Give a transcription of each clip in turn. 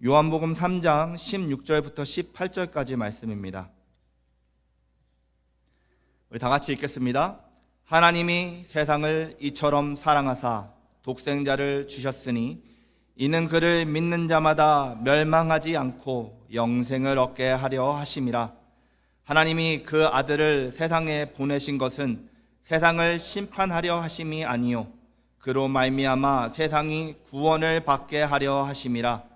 요한복음 3장 16절부터 18절까지 말씀입니다. 우리 다 같이 읽겠습니다. 하나님이 세상을 이처럼 사랑하사 독생자를 주셨으니 이는 그를 믿는 자마다 멸망하지 않고 영생을 얻게 하려 하심이라. 하나님이 그 아들을 세상에 보내신 것은 세상을 심판하려 하심이 아니요 그로 말미암아 세상이 구원을 받게 하려 하심이라.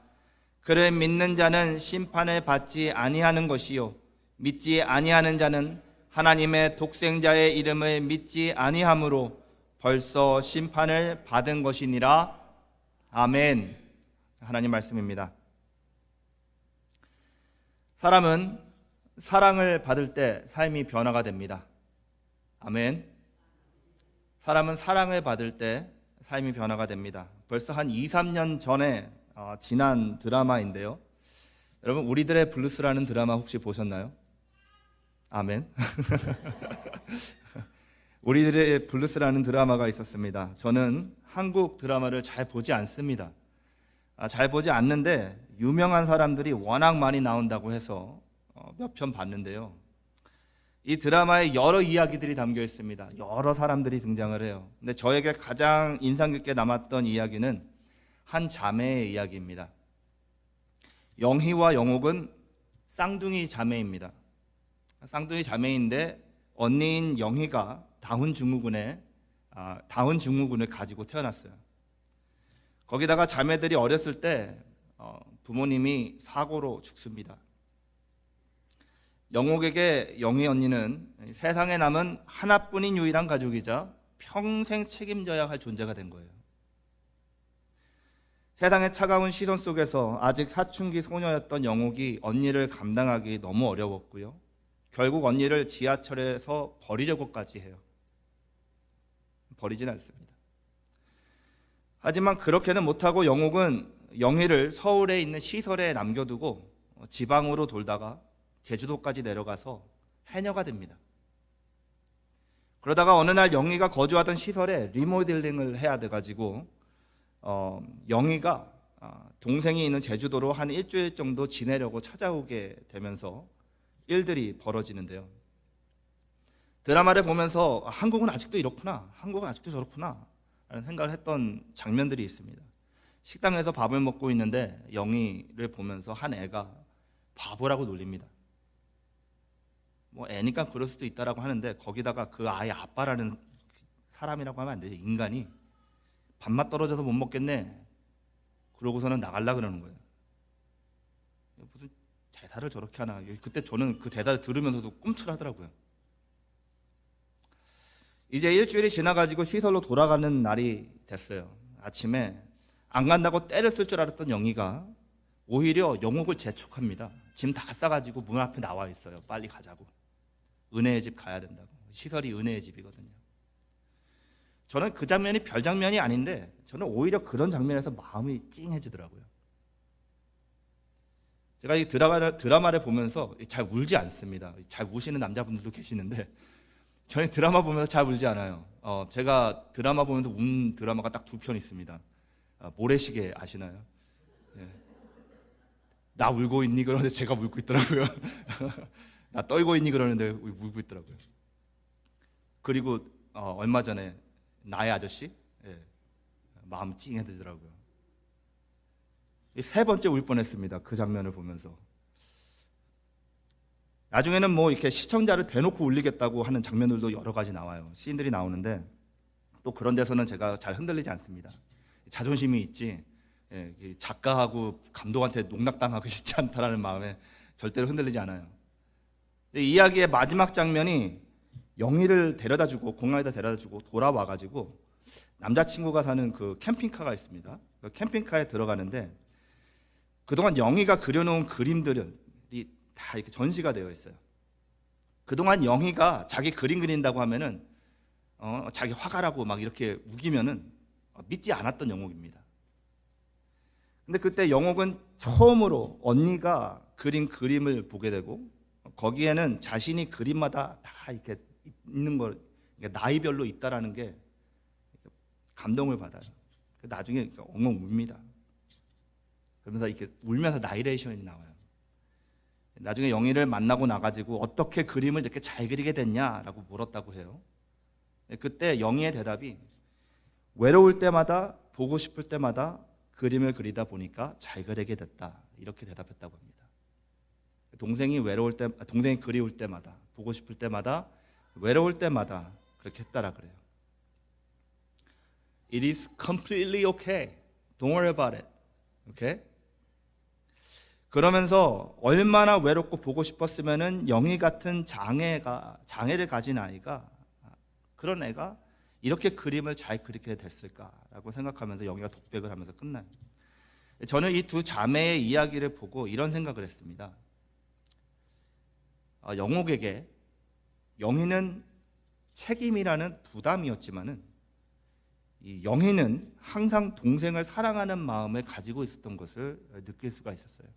그를 믿는 자는 심판을 받지 아니하는 것이요 믿지 아니하는 자는 하나님의 독생자의 이름을 믿지 아니하므로 벌써 심판을 받은 것이니라. 아멘. 하나님 말씀입니다. 사람은 사랑을 받을 때 삶이 변화가 됩니다. 아멘. 사람은 사랑을 받을 때 삶이 변화가 됩니다. 벌써 한 2, 3년 전에 지난 드라마인데요. 여러분, 우리들의 블루스라는 드라마 혹시 보셨나요? 아멘. 우리들의 블루스라는 드라마가 있었습니다. 저는 한국 드라마를 잘 보지 않습니다. 잘 보지 않는데 유명한 사람들이 워낙 많이 나온다고 해서 몇 편 봤는데요. 이 드라마에 여러 이야기들이 담겨 있습니다. 여러 사람들이 등장을 해요. 근데 저에게 가장 인상 깊게 남았던 이야기는 한 자매의 이야기입니다. 영희와 영옥은 쌍둥이 자매입니다. 쌍둥이 자매인데 언니인 영희가 다운 증후군을 가지고 태어났어요. 거기다가 자매들이 어렸을 때 부모님이 사고로 죽습니다. 영옥에게 영희 언니는 세상에 남은 하나뿐인 유일한 가족이자 평생 책임져야 할 존재가 된 거예요. 세상의 차가운 시선 속에서 아직 사춘기 소녀였던 영옥이 언니를 감당하기 너무 어려웠고요. 결국 언니를 지하철에서 버리려고까지 해요. 버리진 않습니다. 하지만 그렇게는 못하고 영옥은 영희를 서울에 있는 시설에 남겨두고 지방으로 돌다가 제주도까지 내려가서 해녀가 됩니다. 그러다가 어느 날 영희가 거주하던 시설에 리모델링을 해야 돼가지고 영희가 동생이 있는 제주도로 한 일주일 정도 지내려고 찾아오게 되면서 일들이 벌어지는데요. 드라마를 보면서 한국은 아직도 이렇구나, 한국은 아직도 저렇구나 라는 생각을 했던 장면들이 있습니다. 식당에서 밥을 먹고 있는데 영희를 보면서 한 애가 바보라고 놀립니다. 뭐 애니까 그럴 수도 있다라고 하는데 거기다가 그 아이 아빠라는 사람이라고 하면 안 되죠. 인간이 밥맛 떨어져서 못 먹겠네 그러고서는 나가려고 그러는 거예요. 무슨 대사를 저렇게 하나. 그때 저는 그 대사를 들으면서도 꿈틀하더라고요. 이제 일주일이 지나가지고 시설로 돌아가는 날이 됐어요. 아침에 안 간다고 때를 쓸 줄 알았던 영희가 오히려 영옥을 재촉합니다. 짐 다 싸가지고 문 앞에 나와 있어요. 빨리 가자고. 은혜의 집 가야 된다고. 시설이 은혜의 집이거든요. 저는 그 장면이 별 장면이 아닌데 저는 오히려 그런 장면에서 마음이 찡해지더라고요. 제가 이 드라마를 보면서 잘 울지 않습니다. 잘 우시는 남자분들도 계시는데 저는 드라마 보면서 잘 울지 않아요. 제가 드라마 보면서 운 드라마가 딱 2편 있습니다. 모래시계 아시나요? 예. 나 울고 있니? 그러는데 제가 울고 있더라고요. 나 떨고 있니? 그러는데 울고 있더라고요. 그리고 얼마 전에 나의 아저씨, 예. 마음 찡해지더라고요. 3번째 울 뻔했습니다. 그 장면을 보면서. 나중에는 뭐 이렇게 시청자를 대놓고 울리겠다고 하는 장면들도 여러 가지 나와요. 씬들이 나오는데 또 그런 데서는 제가 잘 흔들리지 않습니다. 자존심이 있지 작가하고 감독한테 농락당하고 싶지 않다라는 마음에 절대로 흔들리지 않아요. 근데 이야기의 마지막 장면이 영희를 데려다주고 공항에다 데려다주고 돌아와가지고 남자친구가 사는 그 캠핑카가 있습니다. 그 캠핑카에 들어가는데 그동안 영희가 그려놓은 그림들이 다 이렇게 전시가 되어 있어요. 그동안 영희가 자기 그림 그린다고 하면은 자기 화가라고 막 이렇게 우기면은 믿지 않았던 영옥입니다. 근데 그때 영옥은 처음으로 언니가 그린 그림을 보게 되고 거기에는 자신이 그림마다 다 이렇게 있는 걸 나이별로 있다라는 게 감동을 받아요. 나중에 엉엉 웁니다. 그러면서 이렇게 울면서 나레이션이 나와요. 나중에 영희를 만나고 나가지고 어떻게 그림을 이렇게 잘 그리게 됐냐라고 물었다고 해요. 그때 영희의 대답이 외로울 때마다 보고 싶을 때마다 그림을 그리다 보니까 잘 그리게 됐다, 이렇게 대답했다고 합니다. 동생이 그리울 때마다, 보고 싶을 때마다, 외로울 때마다 그렇게 했다라 그래요. It is completely okay. Don't worry about it. Okay? 그러면서 얼마나 외롭고 보고 싶었으면은 영희 같은 장애를 가진 아이가, 그런 애가 이렇게 그림을 잘 그리게 됐을까라고 생각하면서 영희가 독백을 하면서 끝나요. 저는 이 두 자매의 이야기를 보고 이런 생각을 했습니다. 영옥에게 영희는 책임이라는 부담이었지만은 이 영희는 항상 동생을 사랑하는 마음을 가지고 있었던 것을 느낄 수가 있었어요.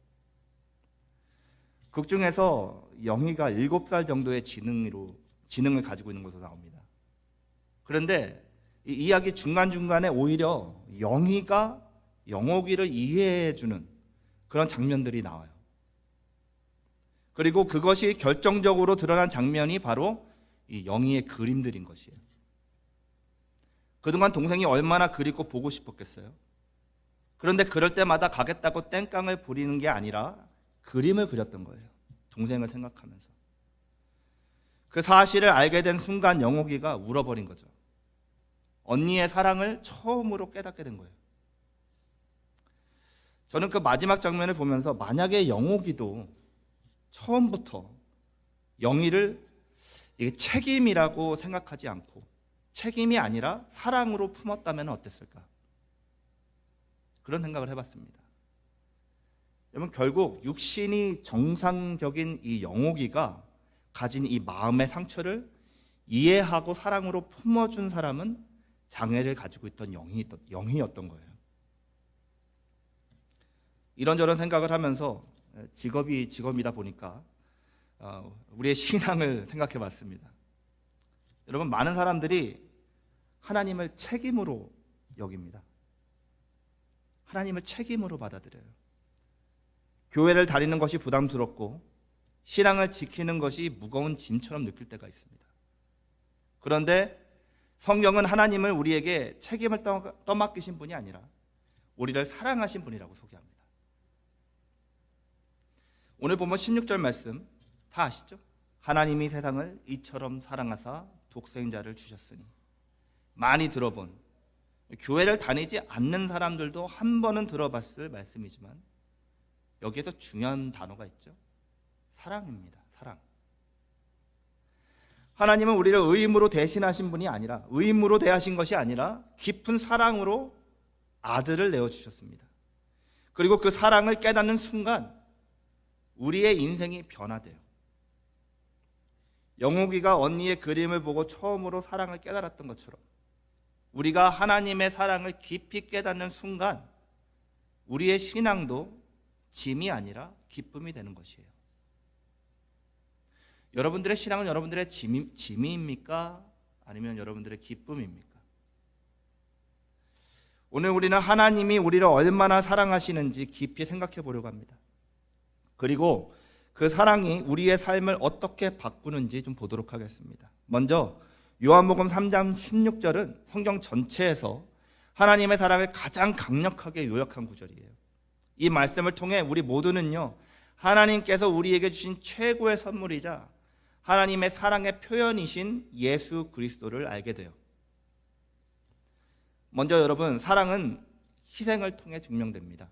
극 중에서 영희가 7살 정도의 지능을 가지고 있는 것으로 나옵니다. 그런데 이 이야기 중간중간에 오히려 영희가 영옥이를 이해해주는 그런 장면들이 나와요. 그리고 그것이 결정적으로 드러난 장면이 바로 이 영희의 그림들인 것이에요. 그동안 동생이 얼마나 그립고 보고 싶었겠어요. 그런데 그럴 때마다 가겠다고 땡깡을 부리는 게 아니라 그림을 그렸던 거예요. 동생을 생각하면서. 그 사실을 알게 된 순간 영옥이가 울어버린 거죠. 언니의 사랑을 처음으로 깨닫게 된 거예요. 저는 그 마지막 장면을 보면서 만약에 영옥이도 처음부터 영희를 이게 책임이라고 생각하지 않고 책임이 아니라 사랑으로 품었다면 어땠을까? 그런 생각을 해봤습니다. 여러분, 결국 육신이 정상적인 이 영옥이가 가진 이 마음의 상처를 이해하고 사랑으로 품어준 사람은 장애를 가지고 있던 영희였던 거예요. 이런저런 생각을 하면서 직업이다 보니까 우리의 신앙을 생각해 봤습니다. 여러분, 많은 사람들이 하나님을 책임으로 여깁니다. 하나님을 책임으로 받아들여요. 교회를 다니는 것이 부담스럽고 신앙을 지키는 것이 무거운 짐처럼 느낄 때가 있습니다. 그런데 성경은 하나님을 우리에게 책임을 떠맡기신 분이 아니라 우리를 사랑하신 분이라고 소개합니다. 오늘 보면 16절 말씀 다 아시죠? 하나님이 세상을 이처럼 사랑하사 독생자를 주셨으니. 많이 들어본, 교회를 다니지 않는 사람들도 한 번은 들어봤을 말씀이지만 여기에서 중요한 단어가 있죠. 사랑입니다. 사랑. 하나님은 우리를 의인으로 대신하신 분이 아니라, 의인으로 대하신 것이 아니라 깊은 사랑으로 아들을 내어주셨습니다. 그리고 그 사랑을 깨닫는 순간 우리의 인생이 변화돼요. 영옥이가 언니의 그림을 보고 처음으로 사랑을 깨달았던 것처럼 우리가 하나님의 사랑을 깊이 깨닫는 순간 우리의 신앙도 짐이 아니라 기쁨이 되는 것이에요. 여러분들의 신앙은 여러분들의 짐입니까? 아니면 여러분들의 기쁨입니까? 오늘 우리는 하나님이 우리를 얼마나 사랑하시는지 깊이 생각해 보려고 합니다. 그리고 그 사랑이 우리의 삶을 어떻게 바꾸는지 좀 보도록 하겠습니다. 먼저 요한복음 3장 16절은 성경 전체에서 하나님의 사랑을 가장 강력하게 요약한 구절이에요. 이 말씀을 통해 우리 모두는요, 하나님께서 우리에게 주신 최고의 선물이자 하나님의 사랑의 표현이신 예수 그리스도를 알게 돼요. 먼저 여러분, 사랑은 희생을 통해 증명됩니다.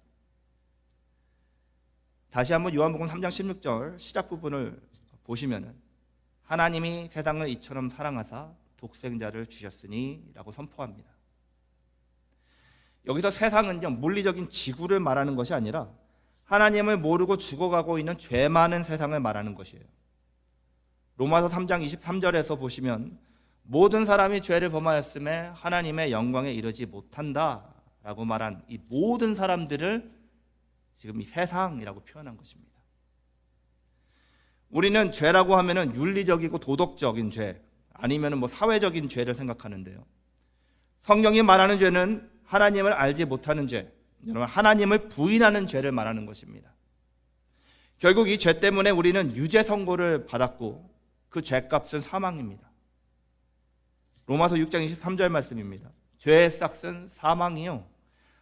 다시 한번 요한복음 3장 16절 시작 부분을 보시면은 하나님이 세상을 이처럼 사랑하사 독생자를 주셨으니 라고 선포합니다. 여기서 세상은요, 물리적인 지구를 말하는 것이 아니라 하나님을 모르고 죽어가고 있는 죄 많은 세상을 말하는 것이에요. 로마서 3장 23절에서 보시면 모든 사람이 죄를 범하였음에 하나님의 영광에 이르지 못한다 라고 말한 이 모든 사람들을 지금 이 세상이라고 표현한 것입니다. 우리는 죄라고 하면은 윤리적이고 도덕적인 죄, 아니면은 뭐 사회적인 죄를 생각하는데요. 성경이 말하는 죄는 하나님을 알지 못하는 죄, 여러분, 하나님을 부인하는 죄를 말하는 것입니다. 결국 이 죄 때문에 우리는 유죄 선고를 받았고 그 죄값은 사망입니다. 로마서 6장 23절 말씀입니다. 죄의 싹은 사망이요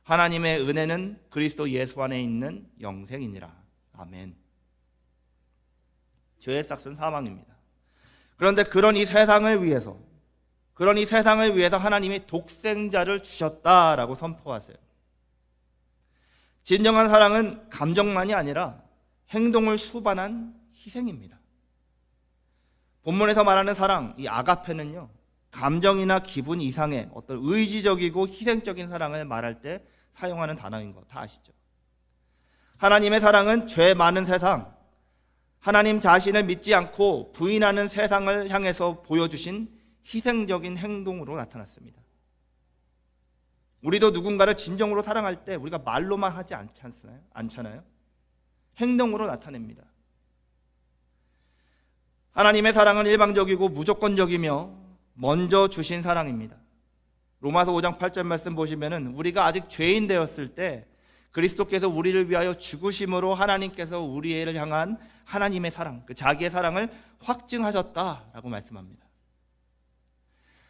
하나님의 은혜는 그리스도 예수 안에 있는 영생이니라. 아멘. 죄의 싹은 사망입니다. 그런데 그런 이 세상을 위해서 하나님이 독생자를 주셨다라고 선포하세요. 진정한 사랑은 감정만이 아니라 행동을 수반한 희생입니다. 본문에서 말하는 사랑, 이 아가페는요, 감정이나 기분 이상의 어떤 의지적이고 희생적인 사랑을 말할 때 사용하는 단어인 거 다 아시죠? 하나님의 사랑은 죄 많은 세상, 하나님 자신을 믿지 않고 부인하는 세상을 향해서 보여주신 희생적인 행동으로 나타났습니다. 우리도 누군가를 진정으로 사랑할 때 우리가 말로만 하지 않잖아요? 행동으로 나타냅니다. 하나님의 사랑은 일방적이고 무조건적이며 먼저 주신 사랑입니다. 로마서 5장 8절 말씀 보시면은 우리가 아직 죄인 되었을 때 그리스도께서 우리를 위하여 죽으심으로 하나님께서 우리를 향한 하나님의 사랑, 그 자기의 사랑을 확증하셨다라고 말씀합니다.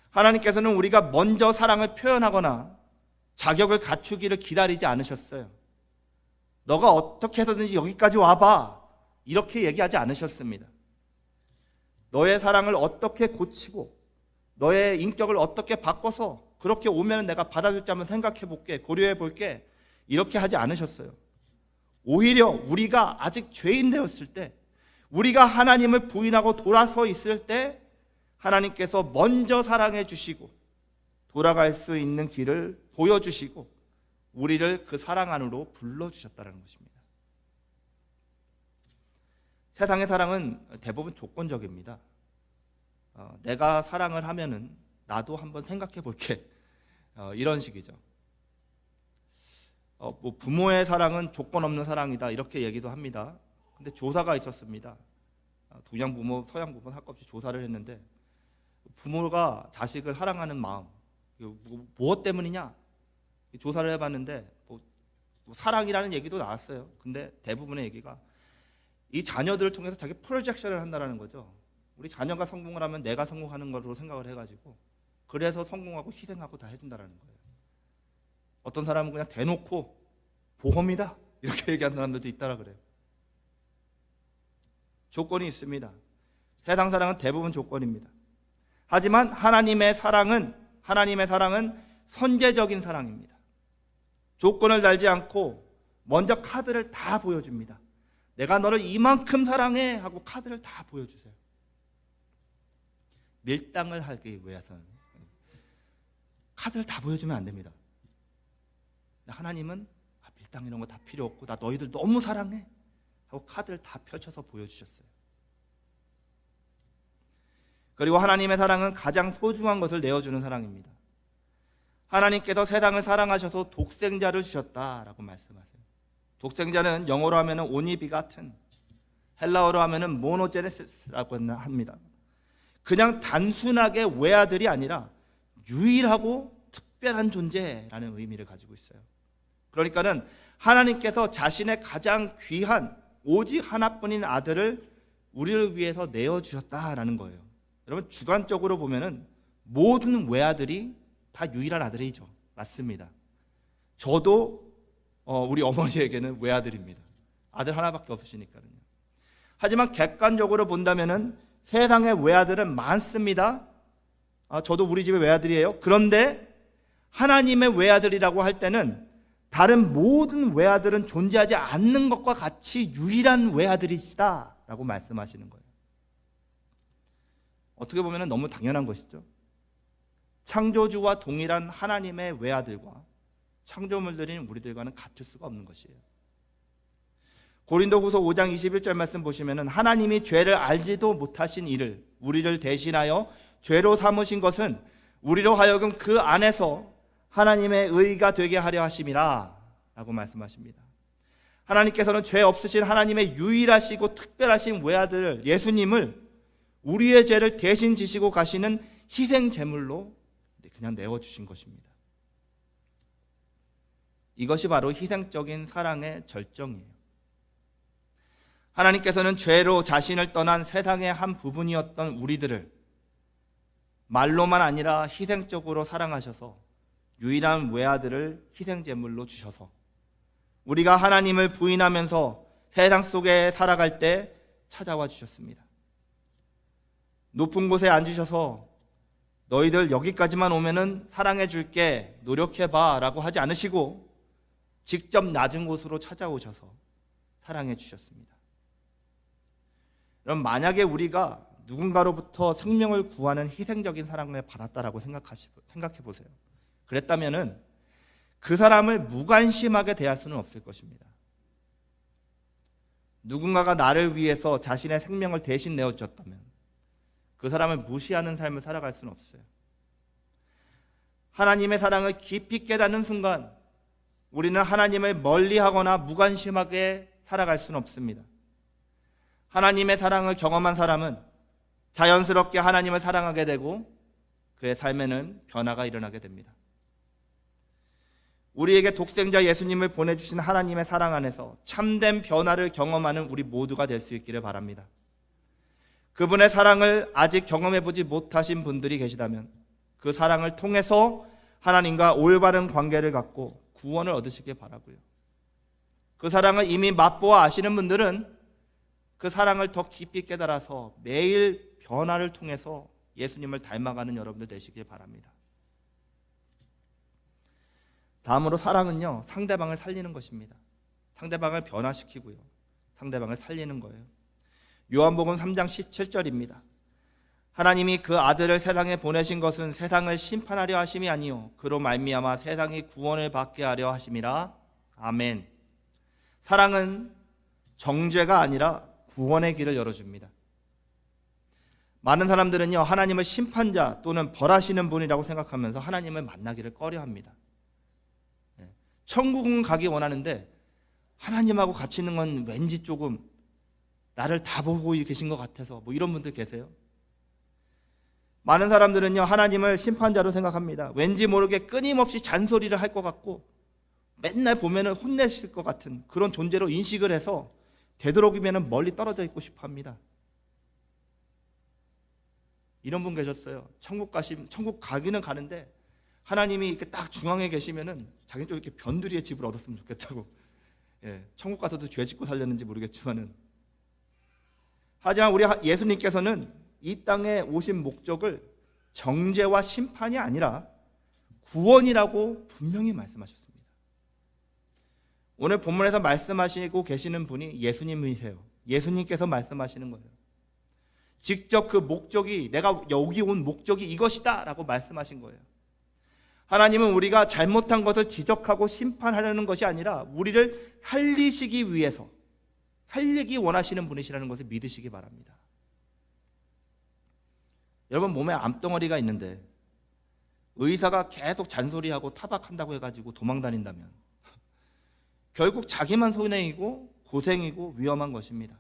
하나님께서는 우리가 먼저 사랑을 표현하거나 자격을 갖추기를 기다리지 않으셨어요. 너가 어떻게 해서든지 여기까지 와봐, 이렇게 얘기하지 않으셨습니다. 너의 사랑을 어떻게 고치고 너의 인격을 어떻게 바꿔서 그렇게 오면 내가 받아줄지 한번 생각해 볼게, 고려해 볼게, 이렇게 하지 않으셨어요. 오히려 우리가 아직 죄인 되었을 때, 우리가 하나님을 부인하고 돌아서 있을 때 하나님께서 먼저 사랑해 주시고 돌아갈 수 있는 길을 보여주시고 우리를 그 사랑 안으로 불러주셨다는 것입니다. 세상의 사랑은 대부분 조건적입니다. 내가 사랑을 하면은 나도 한번 생각해 볼게, 이런 식이죠. 뭐 부모의 사랑은 조건 없는 사랑이다, 이렇게 얘기도 합니다. 근데 조사가 있었습니다. 동양 부모, 서양 부모 할 것 없이 조사를 했는데 부모가 자식을 사랑하는 마음, 무엇 때문이냐 조사를 해봤는데 뭐 사랑이라는 얘기도 나왔어요. 근데 대부분의 얘기가 이 자녀들을 통해서 자기 프로젝션을 한다는 거죠. 우리 자녀가 성공을 하면 내가 성공하는 것으로 생각을 해가지고 그래서 성공하고 희생하고 다 해준다는 거예요. 어떤 사람은 그냥 대놓고 보험이다 이렇게 얘기하는 사람들도 있다라 그래요. 조건이 있습니다. 세상 사랑은 대부분 조건입니다. 하지만 하나님의 사랑은 선제적인 사랑입니다. 조건을 달지 않고 먼저 카드를 다 보여줍니다. 내가 너를 이만큼 사랑해 하고 카드를 다 보여주세요. 밀당을 하기 위해서는 카드를 다 보여주면 안 됩니다. 하나님은 밀당 이런 거 다 필요 없고 나 너희들 너무 사랑해 하고 카드를 다 펼쳐서 보여주셨어요. 그리고 하나님의 사랑은 가장 소중한 것을 내어주는 사랑입니다. 하나님께서 세상을 사랑하셔서 독생자를 주셨다라고 말씀하세요. 독생자는 영어로 하면 오니비가튼, 헬라어로 하면 모노제네시스라고 합니다. 그냥 단순하게 외아들이 아니라 유일하고 특별한 존재라는 의미를 가지고 있어요. 그러니까는 하나님께서 자신의 가장 귀한 오직 하나뿐인 아들을 우리를 위해서 내어주셨다라는 거예요. 여러분, 주관적으로 보면은 모든 외아들이 다 유일한 아들이죠. 맞습니다. 저도 우리 어머니에게는 외아들입니다. 아들 하나밖에 없으시니까요. 하지만 객관적으로 본다면은 세상의 외아들은 많습니다. 저도 우리 집의 외아들이에요. 그런데 하나님의 외아들이라고 할 때는 다른 모든 외아들은 존재하지 않는 것과 같이 유일한 외아들이시다라고 말씀하시는 거예요. 어떻게 보면 너무 당연한 것이죠. 창조주와 동일한 하나님의 외아들과 창조물들인 우리들과는 같을 수가 없는 것이에요. 고린도후서 5장 21절 말씀 보시면은 하나님이 죄를 알지도 못하신 이를 우리를 대신하여 죄로 삼으신 것은 우리로 하여금 그 안에서 하나님의 의가 되게 하려 하심이라 라고 말씀하십니다. 하나님께서는 죄 없으신 하나님의 유일하시고 특별하신 외아들 예수님을 우리의 죄를 대신 지시고 가시는 희생 제물로 그냥 내어주신 것입니다. 이것이 바로 희생적인 사랑의 절정이에요. 하나님께서는 죄로 자신을 떠난 세상의 한 부분이었던 우리들을 말로만 아니라 희생적으로 사랑하셔서 유일한 외아들을 희생제물로 주셔서 우리가 하나님을 부인하면서 세상 속에 살아갈 때 찾아와 주셨습니다. 높은 곳에 앉으셔서 너희들 여기까지만 오면은 사랑해 줄게, 노력해봐 라고 하지 않으시고 직접 낮은 곳으로 찾아오셔서 사랑해 주셨습니다. 그럼 만약에 우리가 누군가로부터 생명을 구하는 희생적인 사랑을 받았다라고 생각해 보세요. 그랬다면은 그 사람을 무관심하게 대할 수는 없을 것입니다. 누군가가 나를 위해서 자신의 생명을 대신 내어줬다면 그 사람을 무시하는 삶을 살아갈 수는 없어요. 하나님의 사랑을 깊이 깨닫는 순간 우리는 하나님을 멀리하거나 무관심하게 살아갈 수는 없습니다. 하나님의 사랑을 경험한 사람은 자연스럽게 하나님을 사랑하게 되고 그의 삶에는 변화가 일어나게 됩니다. 우리에게 독생자 예수님을 보내주신 하나님의 사랑 안에서 참된 변화를 경험하는 우리 모두가 될 수 있기를 바랍니다. 그분의 사랑을 아직 경험해보지 못하신 분들이 계시다면 그 사랑을 통해서 하나님과 올바른 관계를 갖고 구원을 얻으시길 바라고요. 그 사랑을 이미 맛보아 아시는 분들은 그 사랑을 더 깊이 깨달아서 매일 변화를 통해서 예수님을 닮아가는 여러분들 되시길 바랍니다. 다음으로 사랑은요, 상대방을 살리는 것입니다. 상대방을 변화시키고요, 상대방을 살리는 거예요. 요한복음 3장 17절입니다. 하나님이 그 아들을 세상에 보내신 것은 세상을 심판하려 하심이 아니요 그로 말미암아 세상이 구원을 받게 하려 하심이라. 아멘. 사랑은 정죄가 아니라 구원의 길을 열어줍니다. 많은 사람들은요, 하나님을 심판자 또는 벌하시는 분이라고 생각하면서 하나님을 만나기를 꺼려합니다. 천국은 가기 원하는데 하나님하고 같이 있는 건 왠지 조금 나를 다 보고 계신 것 같아서, 이런 분들 계세요. 많은 사람들은요, 하나님을 심판자로 생각합니다. 왠지 모르게 끊임없이 잔소리를 할 것 같고 맨날 보면은 혼내실 것 같은 그런 존재로 인식을 해서 되도록이면 멀리 떨어져 있고 싶어 합니다. 이런 분 계셨어요. 천국 가기는 가는데 하나님이 이렇게 딱 중앙에 계시면은 자기는 좀 이렇게 변두리의 집을 얻었으면 좋겠다고. 천국 가서도 죄 짓고 살렸는지 모르겠지만은. 하지만 우리 예수님께서는 이 땅에 오신 목적을 정죄와 심판이 아니라 구원이라고 분명히 말씀하셨습니다. 오늘 본문에서 말씀하시고 계시는 분이 예수님이세요. 예수님께서 말씀하시는 거예요. 직접 그 목적이, 내가 여기 온 목적이 이것이다 라고 말씀하신 거예요. 하나님은 우리가 잘못한 것을 지적하고 심판하려는 것이 아니라 우리를 살리시기 위해서, 살리기 원하시는 분이시라는 것을 믿으시기 바랍니다. 여러분, 몸에 암덩어리가 있는데 의사가 계속 잔소리하고 타박한다고 해가지고 도망다닌다면 결국 자기만 손해이고 고생이고 위험한 것입니다.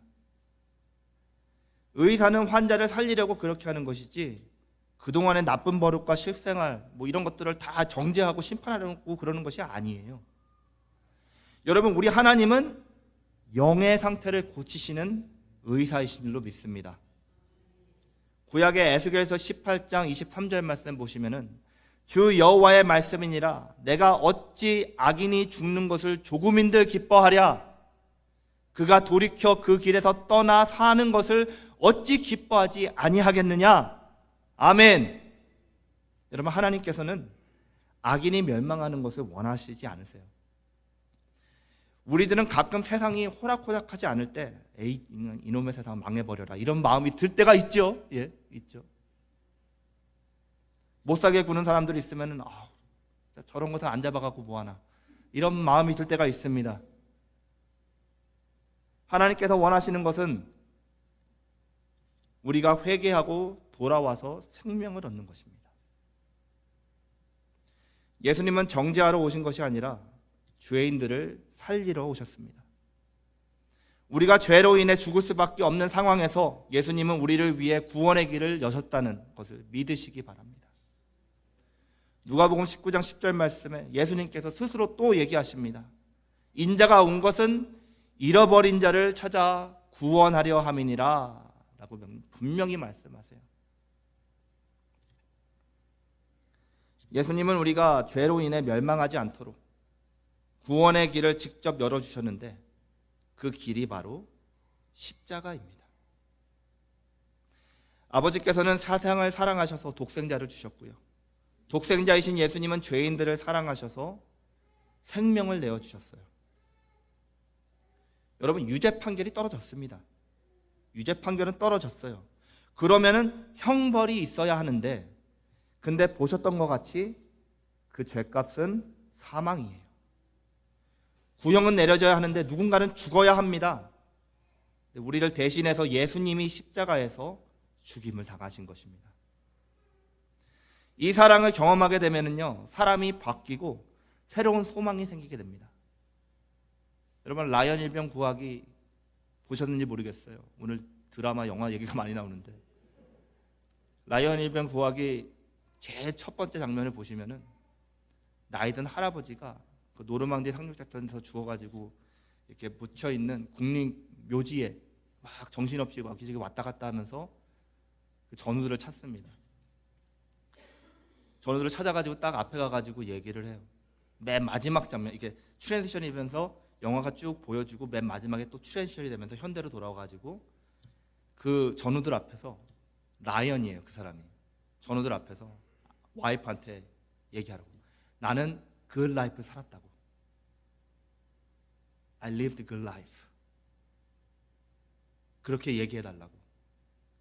의사는 환자를 살리려고 그렇게 하는 것이지 그동안의 나쁜 버릇과 실생활 이런 것들을 다 정죄하고 심판하려고 그러는 것이 아니에요. 여러분, 우리 하나님은 영의 상태를 고치시는 의사이신 줄로 믿습니다. 구약의 에스겔서 18장 23절 말씀 보시면은 주 여호와의 말씀이니라 내가 어찌 악인이 죽는 것을 조금인들 기뻐하랴 그가 돌이켜 그 길에서 떠나 사는 것을 어찌 기뻐하지 아니하겠느냐. 아멘. 여러분, 하나님께서는 악인이 멸망하는 것을 원하시지 않으세요. 우리들은 가끔 세상이 호락호락하지 않을 때 에이, 이놈의 세상 망해버려라 이런 마음이 들 때가 있죠. 예, 있죠. 못 살게 구는 사람들이 있으면 저런 것을 안 잡아갖고 뭐하나 이런 마음이 들 때가 있습니다. 하나님께서 원하시는 것은 우리가 회개하고 돌아와서 생명을 얻는 것입니다. 예수님은 정죄하러 오신 것이 아니라 죄인들을 살리러 오셨습니다. 우리가 죄로 인해 죽을 수밖에 없는 상황에서 예수님은 우리를 위해 구원의 길을 여셨다는 것을 믿으시기 바랍니다. 누가복음 19장 10절 말씀에 예수님께서 스스로 또 얘기하십니다. 인자가 온 것은 잃어버린 자를 찾아 구원하려 함이니라 라고 분명히 말씀하세요. 예수님은 우리가 죄로 인해 멸망하지 않도록 구원의 길을 직접 열어주셨는데 그 길이 바로 십자가입니다. 아버지께서는 세상을 사랑하셔서 독생자를 주셨고요. 독생자이신 예수님은 죄인들을 사랑하셔서 생명을 내어주셨어요. 여러분, 유죄 판결이 떨어졌습니다. 유죄 판결은 떨어졌어요. 그러면은 형벌이 있어야 하는데, 근데 보셨던 것 같이 그 죄값은 사망이에요. 구형은 내려져야 하는데 누군가는 죽어야 합니다. 우리를 대신해서 예수님이 십자가에서 죽임을 당하신 것입니다. 이 사랑을 경험하게 되면은요, 사람이 바뀌고 새로운 소망이 생기게 됩니다. 여러분, 라이언 일병 구하기 보셨는지 모르겠어요. 오늘 드라마, 영화 얘기가 많이 나오는데, 라이언 일병 구하기 제일 첫 번째 장면을 보시면은 나이든 할아버지가 그 노르망디 상륙작전에서 죽어가지고 이렇게 묻혀 있는 국립 묘지에 막 정신없이 막 왔다 갔다 하면서 그 전우들을 찾습니다. 전우들을 찾아가지고 딱 앞에 가가지고 얘기를 해요. 맨 마지막 장면, 이게 트랜지션이 되면서 영화가 쭉 보여주고 맨 마지막에 또 트랜지션이 되면서 현대로 돌아와가지고 그 전우들 앞에서, 라이언이에요 그 사람이, 전우들 앞에서 와이프한테 얘기하라고. 나는 good life를 살았다고. I lived a good life. 그렇게 얘기해달라고.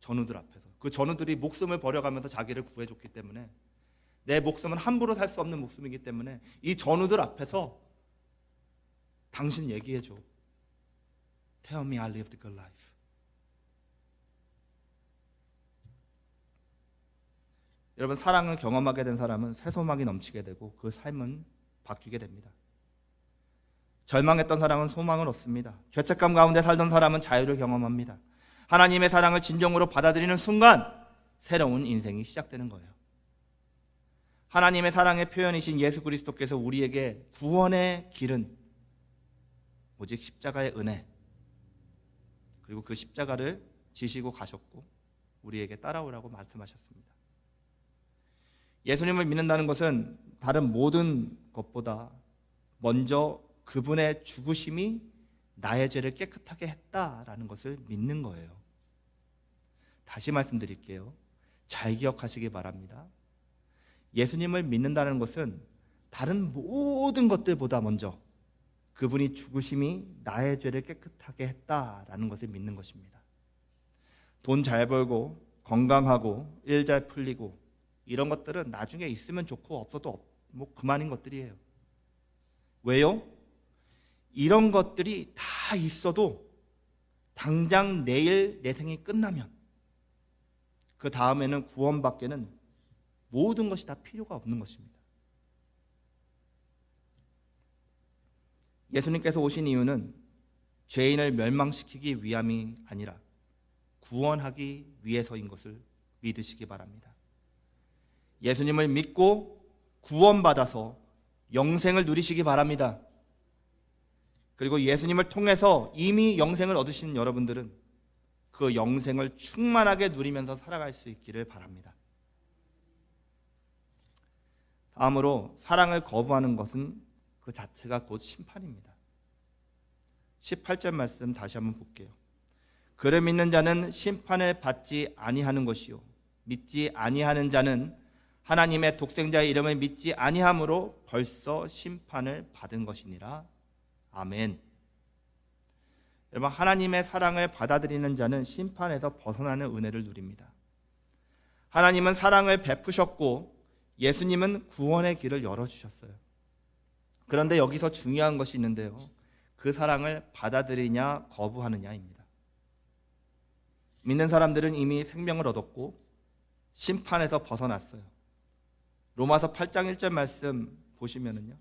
전우들 앞에서. 그 전우들이 목숨을 버려가면서 자기를 구해줬기 때문에, 내 목숨은 함부로 살 수 없는 목숨이기 때문에 이 전우들 앞에서 당신 얘기해줘. Tell me I lived a good life. 여러분, 사랑을 경험하게 된 사람은 새 소망이 넘치게 되고 그 삶은 바뀌게 됩니다. 절망했던 사람은 소망을 얻습니다. 죄책감 가운데 살던 사람은 자유를 경험합니다. 하나님의 사랑을 진정으로 받아들이는 순간 새로운 인생이 시작되는 거예요. 하나님의 사랑의 표현이신 예수 그리스도께서 우리에게 구원의 길은 오직 십자가의 은혜, 그리고 그 십자가를 지시고 가셨고 우리에게 따라오라고 말씀하셨습니다. 예수님을 믿는다는 것은 다른 모든 것보다 먼저 그분의 죽으심이 나의 죄를 깨끗하게 했다라는 것을 믿는 거예요. 다시 말씀드릴게요. 잘 기억하시기 바랍니다. 예수님을 믿는다는 것은 다른 모든 것들보다 먼저 그분이 죽으심이 나의 죄를 깨끗하게 했다라는 것을 믿는 것입니다. 돈 잘 벌고 건강하고 일 잘 풀리고 이런 것들은 나중에 있으면 좋고 없어도 뭐 그만인 것들이에요. 왜요? 이런 것들이 다 있어도 당장 내일 내 생이 끝나면 그 다음에는 구원밖에는 모든 것이 다 필요가 없는 것입니다. 예수님께서 오신 이유는 죄인을 멸망시키기 위함이 아니라 구원하기 위해서인 것을 믿으시기 바랍니다. 예수님을 믿고 구원받아서 영생을 누리시기 바랍니다. 그리고 예수님을 통해서 이미 영생을 얻으신 여러분들은 그 영생을 충만하게 누리면서 살아갈 수 있기를 바랍니다. 다음으로 사랑을 거부하는 것은 그 자체가 곧 심판입니다. 18절 말씀 다시 한번 볼게요. 그를 믿는 자는 심판을 받지 아니하는 것이요 믿지 아니하는 자는 하나님의 독생자의 이름을 믿지 아니함으로 벌써 심판을 받은 것이니라. 아멘. 여러분, 하나님의 사랑을 받아들이는 자는 심판에서 벗어나는 은혜를 누립니다. 하나님은 사랑을 베푸셨고 예수님은 구원의 길을 열어주셨어요. 그런데 여기서 중요한 것이 있는데요. 그 사랑을 받아들이냐 거부하느냐입니다. 믿는 사람들은 이미 생명을 얻었고 심판에서 벗어났어요. 로마서 8장 1절 말씀 보시면은요.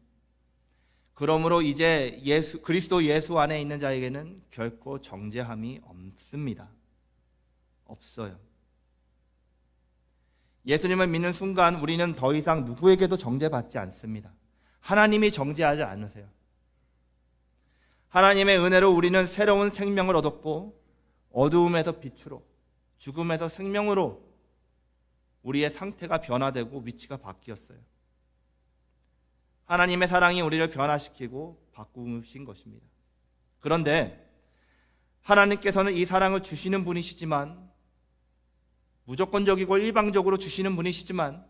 그러므로 이제 그리스도 예수 안에 있는 자에게는 결코 정죄함이 없습니다. 없어요. 예수님을 믿는 순간 우리는 더 이상 누구에게도 정죄받지 않습니다. 하나님이 정죄하지 않으세요. 하나님의 은혜로 우리는 새로운 생명을 얻었고 어두움에서 빛으로, 죽음에서 생명으로 우리의 상태가 변화되고 위치가 바뀌었어요. 하나님의 사랑이 우리를 변화시키고 바꾸신 것입니다. 그런데 하나님께서는 이 사랑을 주시는 분이시지만, 무조건적이고 일방적으로 주시는 분이시지만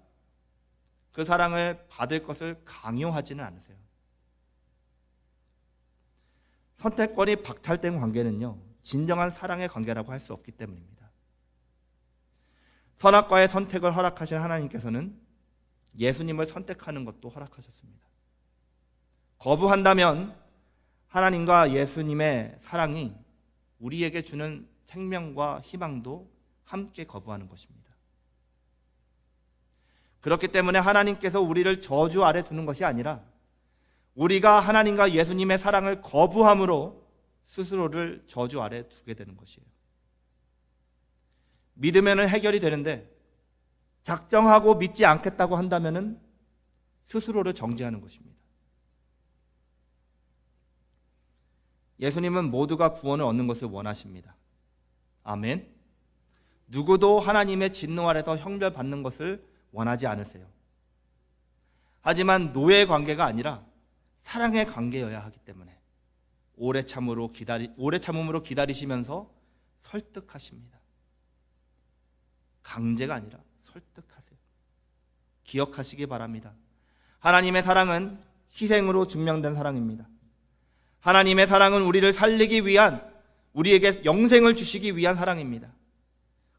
그 사랑을 받을 것을 강요하지는 않으세요. 선택권이 박탈된 관계는요, 진정한 사랑의 관계라고 할 수 없기 때문입니다. 선악과의 선택을 허락하신 하나님께서는 예수님을 선택하는 것도 허락하셨습니다. 거부한다면 하나님과 예수님의 사랑이 우리에게 주는 생명과 희망도 함께 거부하는 것입니다. 그렇기 때문에 하나님께서 우리를 저주 아래 두는 것이 아니라 우리가 하나님과 예수님의 사랑을 거부함으로 스스로를 저주 아래 두게 되는 것이에요. 믿으면 해결이 되는데 작정하고 믿지 않겠다고 한다면 스스로를 정죄하는 것입니다. 예수님은 모두가 구원을 얻는 것을 원하십니다. 아멘. 누구도 하나님의 진노 아래서 형벌받는 것을 원하지 않으세요. 하지만 노예의 관계가 아니라 사랑의 관계여야 하기 때문에 오래 참음으로 기다리시면서 설득하십니다. 강제가 아니라 설득하세요. 기억하시기 바랍니다. 하나님의 사랑은 희생으로 증명된 사랑입니다. 하나님의 사랑은 우리를 살리기 위한, 우리에게 영생을 주시기 위한 사랑입니다.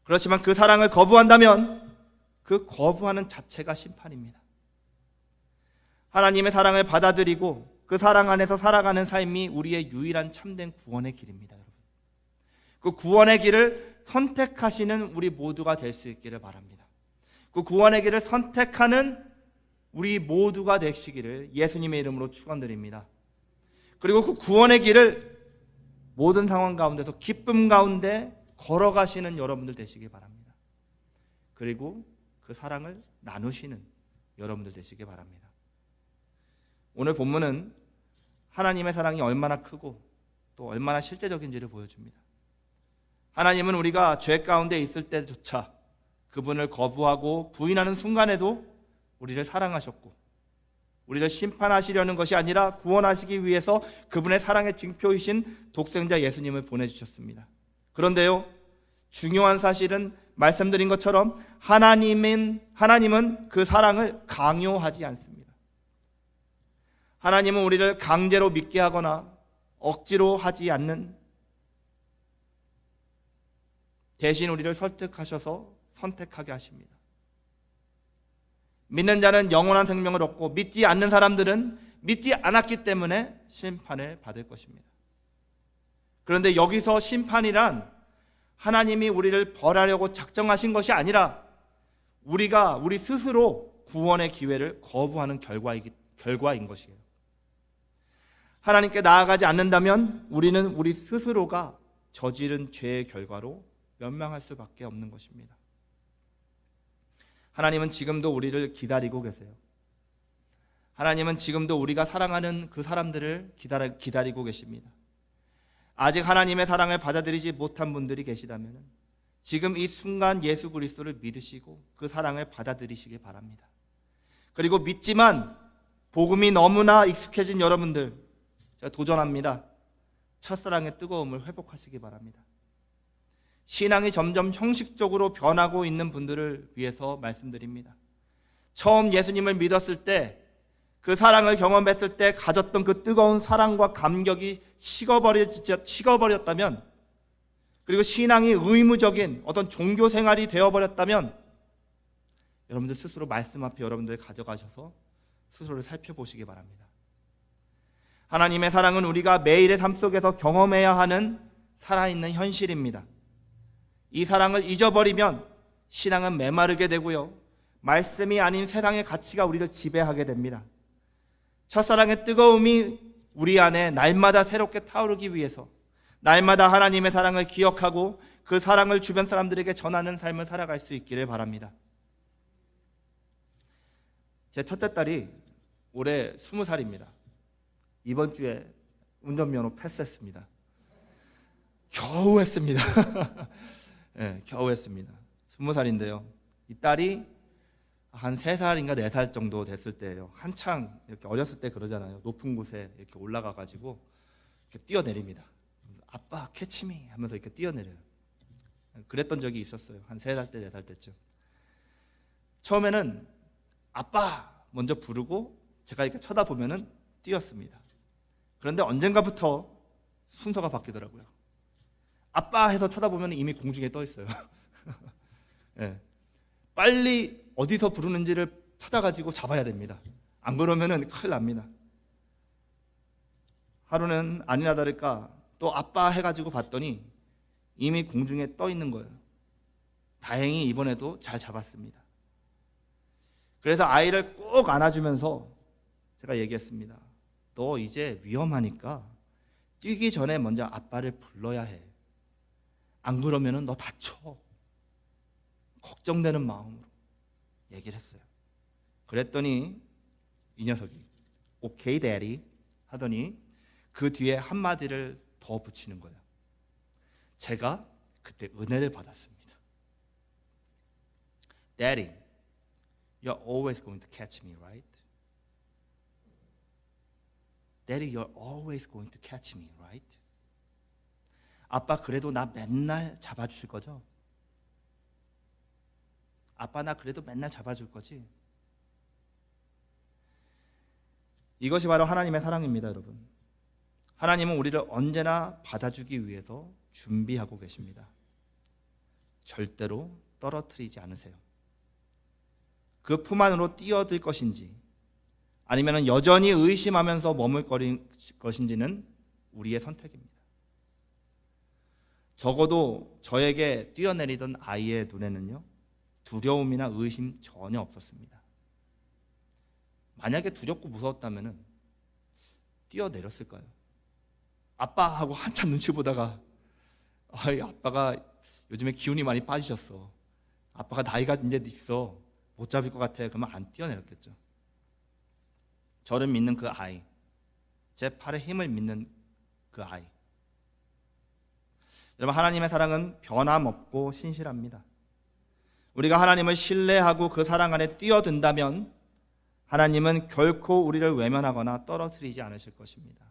그렇지만 그 사랑을 거부한다면 그 거부하는 자체가 심판입니다. 하나님의 사랑을 받아들이고 그 사랑 안에서 살아가는 삶이 우리의 유일한 참된 구원의 길입니다. 여러분, 그 구원의 길을 선택하시는 우리 모두가 될 수 있기를 바랍니다. 그 구원의 길을 선택하는 우리 모두가 되시기를 예수님의 이름으로 축원드립니다. 그리고 그 구원의 길을 모든 상황 가운데서 기쁨 가운데 걸어가시는 여러분들 되시기 바랍니다. 그리고 그 사랑을 나누시는 여러분들 되시기 바랍니다. 오늘 본문은 하나님의 사랑이 얼마나 크고 또 얼마나 실제적인지를 보여줍니다. 하나님은 우리가 죄 가운데 있을 때조차 그분을 거부하고 부인하는 순간에도 우리를 사랑하셨고, 우리를 심판하시려는 것이 아니라 구원하시기 위해서 그분의 사랑의 징표이신 독생자 예수님을 보내주셨습니다. 그런데요, 중요한 사실은 말씀드린 것처럼 하나님은 그 사랑을 강요하지 않습니다. 하나님은 우리를 강제로 믿게 하거나 억지로 하지 않는, 대신 우리를 설득하셔서 선택하게 하십니다. 믿는 자는 영원한 생명을 얻고 믿지 않는 사람들은 믿지 않았기 때문에 심판을 받을 것입니다. 그런데 여기서 심판이란 하나님이 우리를 벌하려고 작정하신 것이 아니라 우리가 우리 스스로 구원의 기회를 거부하는 결과인 것이에요. 하나님께 나아가지 않는다면 우리는 우리 스스로가 저지른 죄의 결과로 멸망할 수밖에 없는 것입니다. 하나님은 지금도 우리를 기다리고 계세요. 하나님은 지금도 우리가 사랑하는 그 사람들을 기다리고 계십니다. 아직 하나님의 사랑을 받아들이지 못한 분들이 계시다면 지금 이 순간 예수 그리스도를 믿으시고 그 사랑을 받아들이시기 바랍니다. 그리고 믿지만 복음이 너무나 익숙해진 여러분들, 제가 도전합니다. 첫사랑의 뜨거움을 회복하시기 바랍니다. 신앙이 점점 형식적으로 변하고 있는 분들을 위해서 말씀드립니다. 처음 예수님을 믿었을 때, 그 사랑을 경험했을 때 가졌던 그 뜨거운 사랑과 감격이 식어버렸다면, 그리고 신앙이 의무적인 어떤 종교 생활이 되어버렸다면 여러분들 스스로 말씀 앞에 여러분들 가져가셔서 스스로를 살펴보시기 바랍니다. 하나님의 사랑은 우리가 매일의 삶 속에서 경험해야 하는 살아있는 현실입니다. 이 사랑을 잊어버리면 신앙은 메마르게 되고요, 말씀이 아닌 세상의 가치가 우리를 지배하게 됩니다. 첫사랑의 뜨거움이 우리 안에 날마다 새롭게 타오르기 위해서 날마다 하나님의 사랑을 기억하고 그 사랑을 주변 사람들에게 전하는 삶을 살아갈 수 있기를 바랍니다. 제 첫째 딸이 올해 20살입니다. 이번 주에 운전면허 패스했습니다. 겨우 했습니다. 네, 겨우 했습니다. 20살인데요. 이 딸이 한 3살인가 4살 정도 됐을 때예요. 한창 이렇게 어렸을 때 그러잖아요. 높은 곳에 이렇게 올라가 가지고 이렇게 뛰어내립니다. 아빠 캐치미 하면서 이렇게 뛰어내려요. 그랬던 적이 있었어요. 한 3살 때 4살 때쯤. 처음에는 아빠 먼저 부르고 제가 이렇게 쳐다보면은 뛰었습니다. 그런데 언젠가부터 순서가 바뀌더라고요. 아빠 해서 쳐다보면 이미 공중에 떠 있어요. 네. 빨리 어디서 부르는지를 찾아가지고 잡아야 됩니다. 안 그러면은 큰일 납니다. 하루는 아니나 다를까 또 아빠 해가지고 봤더니 이미 공중에 떠 있는 거예요. 다행히 이번에도 잘 잡았습니다. 그래서 아이를 꼭 안아주면서 제가 얘기했습니다. 너 이제 위험하니까 뛰기 전에 먼저 아빠를 불러야 해. 안 그러면은 너 다쳐. 걱정되는 마음으로 얘기를 했어요. 그랬더니 이 녀석이 오케이 데디 하더니 그 뒤에 한마디를 더 붙이는 거예요. 제가 그때 은혜를 받았습니다. Daddy, you're always going to catch me, right? Daddy, you're always going to catch me, right? 아빠 그래도 나 맨날 잡아주실 거죠? 아빠 나 그래도 맨날 잡아줄 거지? 이것이 바로 하나님의 사랑입니다, 여러분. 하나님은 우리를 언제나 받아주기 위해서 준비하고 계십니다. 절대로 떨어뜨리지 않으세요. 그 품 안으로 뛰어들 것인지 아니면 여전히 의심하면서 머물거릴 것인지는 우리의 선택입니다. 적어도 저에게 뛰어내리던 아이의 눈에는요, 두려움이나 의심 전혀 없었습니다. 만약에 두렵고 무서웠다면 뛰어내렸을까요? 아빠 하고 한참 눈치 보다가 아빠가 요즘에 기운이 많이 빠지셨어. 아빠가 나이가 이제 있어. 못 잡을 것 같아. 그러면 안 뛰어내렸겠죠. 저를 믿는 그 아이, 제 팔에 힘을 믿는 그 아이. 여러분, 하나님의 사랑은 변함없고 신실합니다. 우리가 하나님을 신뢰하고 그 사랑 안에 뛰어든다면 하나님은 결코 우리를 외면하거나 떨어뜨리지 않으실 것입니다.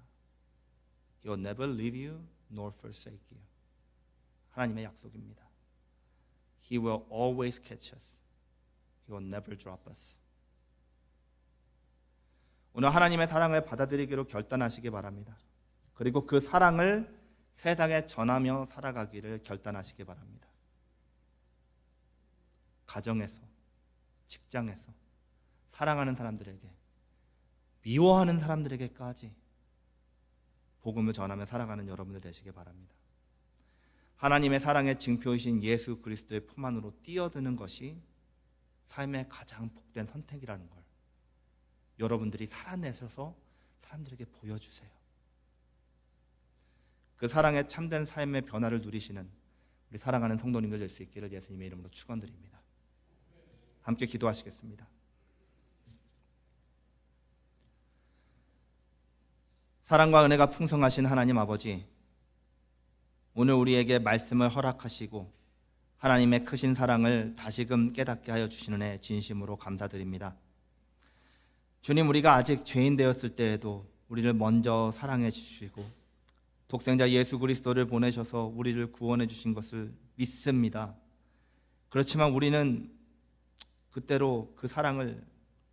He will never leave you nor forsake you. 하나님의 약속입니다. He will always catch us. He will never drop us. 오늘 하나님의 사랑을 받아들이기로 결단하시기 바랍니다. 그리고 그 사랑을 세상에 전하며 살아가기를 결단하시기 바랍니다. 가정에서, 직장에서, 사랑하는 사람들에게, 미워하는 사람들에게까지 복음을 전하며 살아가는 여러분들 되시기 바랍니다. 하나님의 사랑의 증표이신 예수 그리스도의 품 안으로 뛰어드는 것이 삶의 가장 복된 선택이라는 걸 여러분들이 살아내셔서 사람들에게 보여주세요. 그 사랑의 참된 삶의 변화를 누리시는 우리 사랑하는 성도님들 될 수 있기를 예수님의 이름으로 축원드립니다. 함께 기도하시겠습니다. 사랑과 은혜가 풍성하신 하나님 아버지, 오늘 우리에게 말씀을 허락하시고 하나님의 크신 사랑을 다시금 깨닫게 하여 주시는 애 진심으로 감사드립니다. 주님, 우리가 아직 죄인 되었을 때에도 우리를 먼저 사랑해 주시고 독생자 예수 그리스도를 보내셔서 우리를 구원해 주신 것을 믿습니다. 그렇지만 우리는 그때로 그 사랑을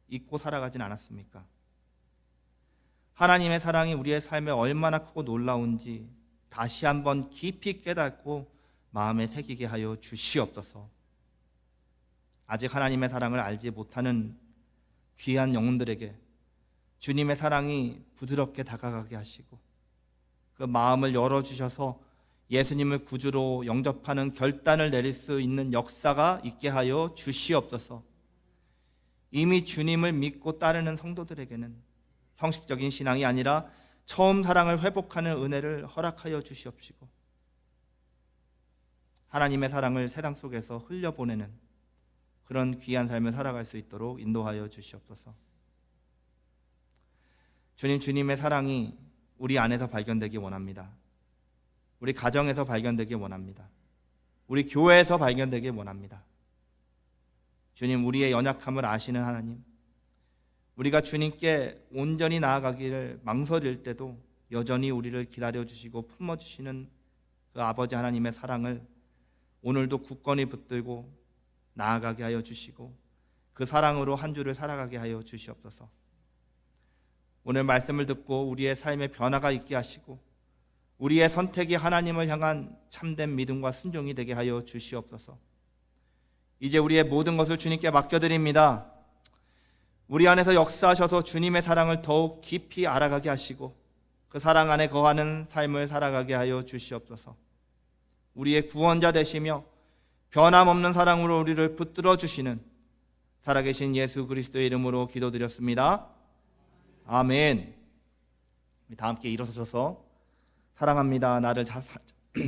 잊고 살아가진 않았습니까? 하나님의 사랑이 우리의 삶에 얼마나 크고 놀라운지 다시 한번 깊이 깨닫고 마음에 새기게 하여 주시옵소서. 아직 하나님의 사랑을 알지 못하는 귀한 영혼들에게 주님의 사랑이 부드럽게 다가가게 하시고 그 마음을 열어주셔서 예수님을 구주로 영접하는 결단을 내릴 수 있는 역사가 있게 하여 주시옵소서. 이미 주님을 믿고 따르는 성도들에게는 형식적인 신앙이 아니라 처음 사랑을 회복하는 은혜를 허락하여 주시옵시고 하나님의 사랑을 세상 속에서 흘려보내는 그런 귀한 삶을 살아갈 수 있도록 인도하여 주시옵소서. 주님, 주님의 사랑이 우리 안에서 발견되기 원합니다. 우리 가정에서 발견되기 원합니다. 우리 교회에서 발견되기 원합니다. 주님, 우리의 연약함을 아시는 하나님, 우리가 주님께 온전히 나아가기를 망설일 때도 여전히 우리를 기다려주시고 품어주시는 그 아버지 하나님의 사랑을 오늘도 굳건히 붙들고 나아가게 하여 주시고 그 사랑으로 한 주를 살아가게 하여 주시옵소서. 오늘 말씀을 듣고 우리의 삶에 변화가 있게 하시고 우리의 선택이 하나님을 향한 참된 믿음과 순종이 되게 하여 주시옵소서. 이제 우리의 모든 것을 주님께 맡겨드립니다. 우리 안에서 역사하셔서 주님의 사랑을 더욱 깊이 알아가게 하시고 그 사랑 안에 거하는 삶을 살아가게 하여 주시옵소서. 우리의 구원자 되시며 변함없는 사랑으로 우리를 붙들어 주시는 살아계신 예수 그리스도의 이름으로 기도드렸습니다. 아멘. 우리 다 함께 일어서셔서 사랑합니다. 나를